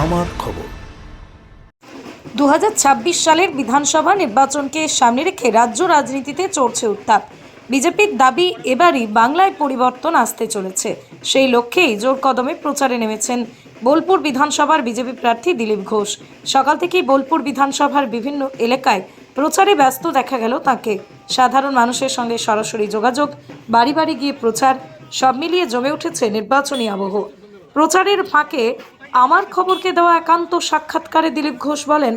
আমার খবর। 2026 সালের বিধানসভা নির্বাচনকে সামনে রেখে রাজ্য রাজনীতিতে চড়ছে উত্তাপ। বিজেপির দাবি এবারই বাংলায় পরিবর্তন আসতে চলেছে। সেই লক্ষ্যেই জোর কদমে প্রচারে নেমেছেন বোলপুর বিধানসভার বিজেপি প্রার্থী দিলীপ ঘোষ। সকাল থেকেই বোলপুর বিধানসভার বিভিন্ন এলাকায় প্রচারে ব্যস্ত দেখা গেল তাকে। সাধারণ মানুষের সঙ্গে সরাসরি যোগাযোগ, বাড়ি বাড়ি গিয়ে প্রচার, সব মিলিয়ে জমে উঠেছে নির্বাচনী আবহ। প্রচারের ফাঁকে আমার খবরকে দেওয়া একান্ত সাক্ষাৎকারে দিলীপ ঘোষ বলেন,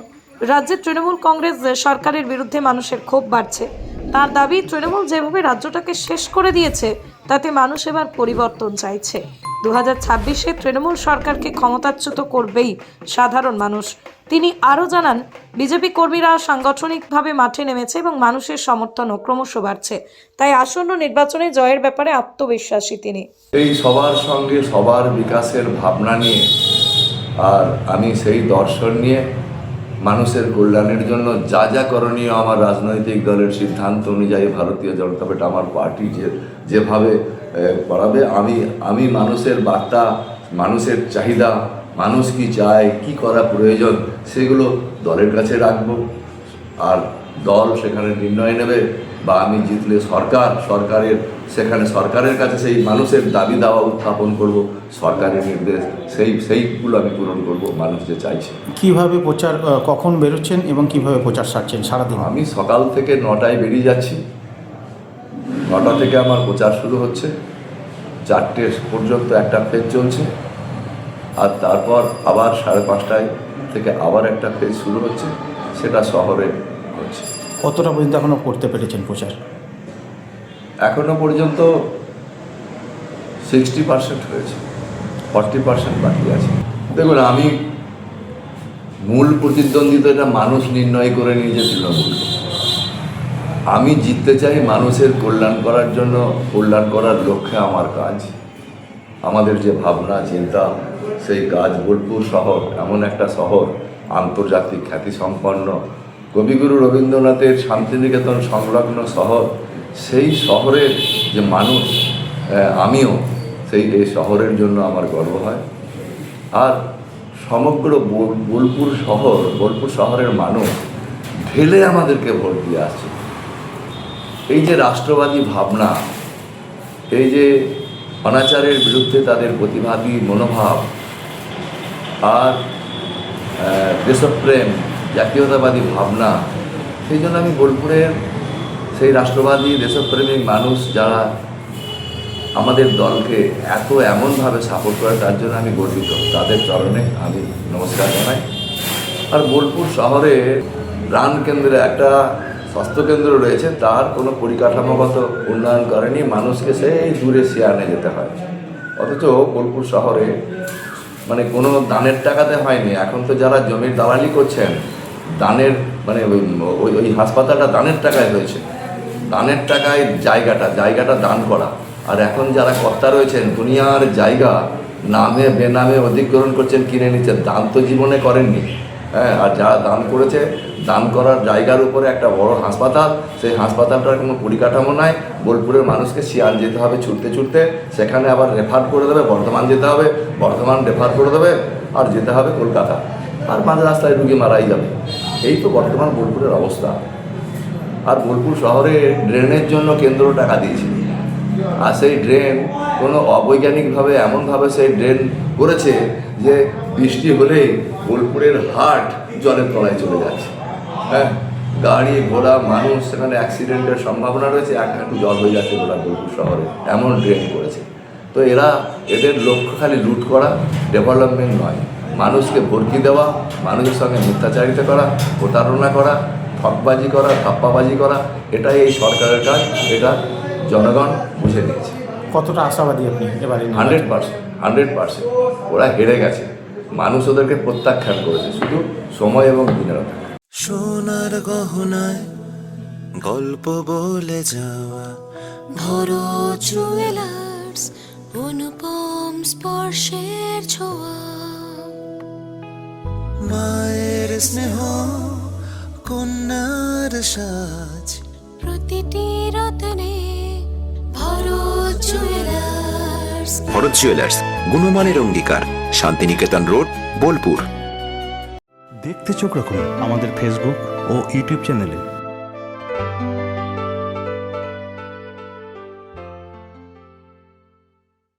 রাজ্যের তৃণমূল কংগ্রেস সরকারের বিরুদ্ধে মানুষের ক্ষোভ বাড়ছে। তার দাবি, তৃণমূল যেভাবে রাজ্যটাকে শেষ করে দিয়েছে তাতে মানুষ এবার পরিবর্তন চাইছে। 2026-এ তৃণমূল সরকারকে ক্ষমতাচ্যুত করবেই সাধারণ মানুষ। তিনি আরও জানান, বিজেপি কর্মীরা সাংগঠনিকভাবে মাঠে নেমেছে এবং মানুষের সমর্থনও ক্রমশ বাড়ছে। তাই আসন্ন নির্বাচনে জয়ের ব্যাপারে আত্মবিশ্বাসী তিনি। এই সবার সঙ্গে সবার বিকাশের ভাবনা নিয়ে আর আমি সেই দর্শন নিয়ে মানুষের কল্যাণের জন্য যা যা করণীয় আমার রাজনৈতিক দলের সিদ্ধান্ত অনুযায়ী ভারতীয় জনতা পার্টি আমার পার্টি যেভাবে করাবে, আমি মানুষের বার্তা, মানুষের চাহিদা, মানুষ কি চায়, কি করা প্রয়োজন, সেগুলো দলের কাছে রাখবো। আর দল সেখানে নির্ণয় নেবে, বা আমি জিতলে সরকারের কাছে সেই মানুষের দাবি দাওয়া উত্থাপন করব, সরকারের নির্দেশ সেইগুলো আমি পূরণ করব, মানুষ যে চাইছে। কিভাবে প্রচার, কখন বেরোচ্ছেন এবং কিভাবে প্রচার সারছেন সারাদিন? আমি সকাল থেকে 9টায় বেরিয়ে যাচ্ছি। 9টা থেকে আমার প্রচার শুরু হচ্ছে, 4টে পর্যন্ত একটা ফেজ চলছে, আর তারপর আবার 5:30টায় থেকে আবার একটা ফেজ শুরু হচ্ছে, সেটা শহরে হচ্ছে। কতটা পর্যন্ত এখনও করতে পেরেছেন প্রচার? এখনো পর্যন্ত 60% হয়েছে, 40% বাকি আছে। দেখুন, আমি মূল প্রতিদ্বন্দ্বিতাটা মানুষ নির্ণয় করে নিয়েছে তৃণমূল। আমি জিততে চাই মানুষের কল্যাণ করার জন্য, কল্যাণ করার লক্ষ্যে আমার কাজ, আমাদের যে ভাবনা চিন্তা, সেই কাজ। বোলপুর শহর এমন একটা শহর, আন্তর্জাতিক খ্যাতিসম্পন্ন, কবিগুরু রবীন্দ্রনাথের শান্তিনিকেতন সংলগ্ন শহর। সেই শহরের যে মানুষ, আমিও এই শহরের জন্য আমার গর্ব হয়। আর সমগ্র বোলপুর শহরের মানুষ ঢেলে আমাদেরকে ভোট দিয়ে আসছে। এই যে রাষ্ট্রবাদী ভাবনা, এই যে অনাচারের বিরুদ্ধে তাদের প্রতিবাদী মনোভাব, আর দেশপ্রেম, জাতীয়তাবাদী ভাবনা, সেই জন্য আমি বোলপুরের সেই রাষ্ট্রবাদী দেশপ্রেমিক মানুষ যারা আমাদের দলকে এমনভাবে সাপোর্ট করে, তার জন্য আমি গর্বিত। তাদের চরণে আমি নমস্কার জানাই। আর বোলপুর শহরে প্রাণকেন্দ্রে একটা স্বাস্থ্যকেন্দ্র রয়েছে, তার কোনো পরিকাঠামোগত উন্নয়ন করেনি, মানুষকে সেই দূরে সিয়ানে যেতে হয়। অথচ বোলপুর শহরে মানে কোনো দানের টাকাতে হয়নি। এখন তো যারা জমির দালালি করছেন, দানের মানে ওই হাসপাতালটা দানের টাকায় হয়েছে, দানের টাকায় জায়গাটা দান করা। আর এখন যারা কর্তা রয়েছেন, দুনিয়ার জায়গা নামে বেনামে অধিগ্রহণ করছেন, কিনে নিচ্ছেন, দান তো জীবনে করেননি। হ্যাঁ, আর যারা দান করেছে, দান করার জায়গার উপরে একটা বড় হাসপাতাল, সেই হাসপাতালটার কোনো পরিকাঠামো নাই। বোলপুরের মানুষকে শিয়াল যেতে হবে ছুটতে, সেখানে আবার রেফার করে দেবে, বর্ধমান যেতে হবে, বর্ধমান রেফার করে দেবে, আর যেতে হবে কলকাতা, আর মাঝ রাস্তায় রুগী মারাই যাবে। এই তো বর্তমান বোলপুরের অবস্থা। আর বোলপুর শহরে ড্রেনের জন্য কেন্দ্র টাকা দিয়েছে, আর সেই ড্রেন কোনো অবৈজ্ঞানিকভাবে এমনভাবে সেই ড্রেন করেছে যে বৃষ্টি হলেই বোলপুরের হাট জলের তলায় চলে যাচ্ছে। হ্যাঁ, গাড়ি ঘোড়া মানুষ, সেখানে অ্যাক্সিডেন্টের সম্ভাবনা রয়েছে, একটু জল হয়ে যাচ্ছে গোটা বোলপুর শহরে, এমন ড্রেন করেছে। তো এদের লক্ষ্য খালি লুট করা, ডেভেলপমেন্ট নয়। মানুষকে ভর্তি দেওয়া, মানুষের সঙ্গে মিথ্যাচারিতা করা, প্রতারণা করা, ঠকবাজি করা, ধাপ্পাবাজি করা, এটাই এই সরকারের কাজ। এটা জনগণ বুঝে নিয়েছে। কতটা আশাবাদী আপনি এবারে? 100%। ওরা হেরে গেছে, মানুষ ওদেরকে প্রত্যাখ্যান করেছে, শুধু সময় এবং দিনের অপেক্ষা। সোনার গহনায় গল্প বলে যাওয়া ভরো জুয়েলার্স, অনুপম স্পর্শের ছোঁয়া, মায়ের স্নেহ, কন্যার সাজ, প্রতিটি রত্নে ভরো জুয়েলার্স। ভরত জুয়েলার্স, গুণমানের অঙ্গীকার, শান্তিনিকেতন রোড, বোলপুর। দেখতে চোখ রাখুন আমাদের ফেসবুক ও ইউটিউব চ্যানেলে।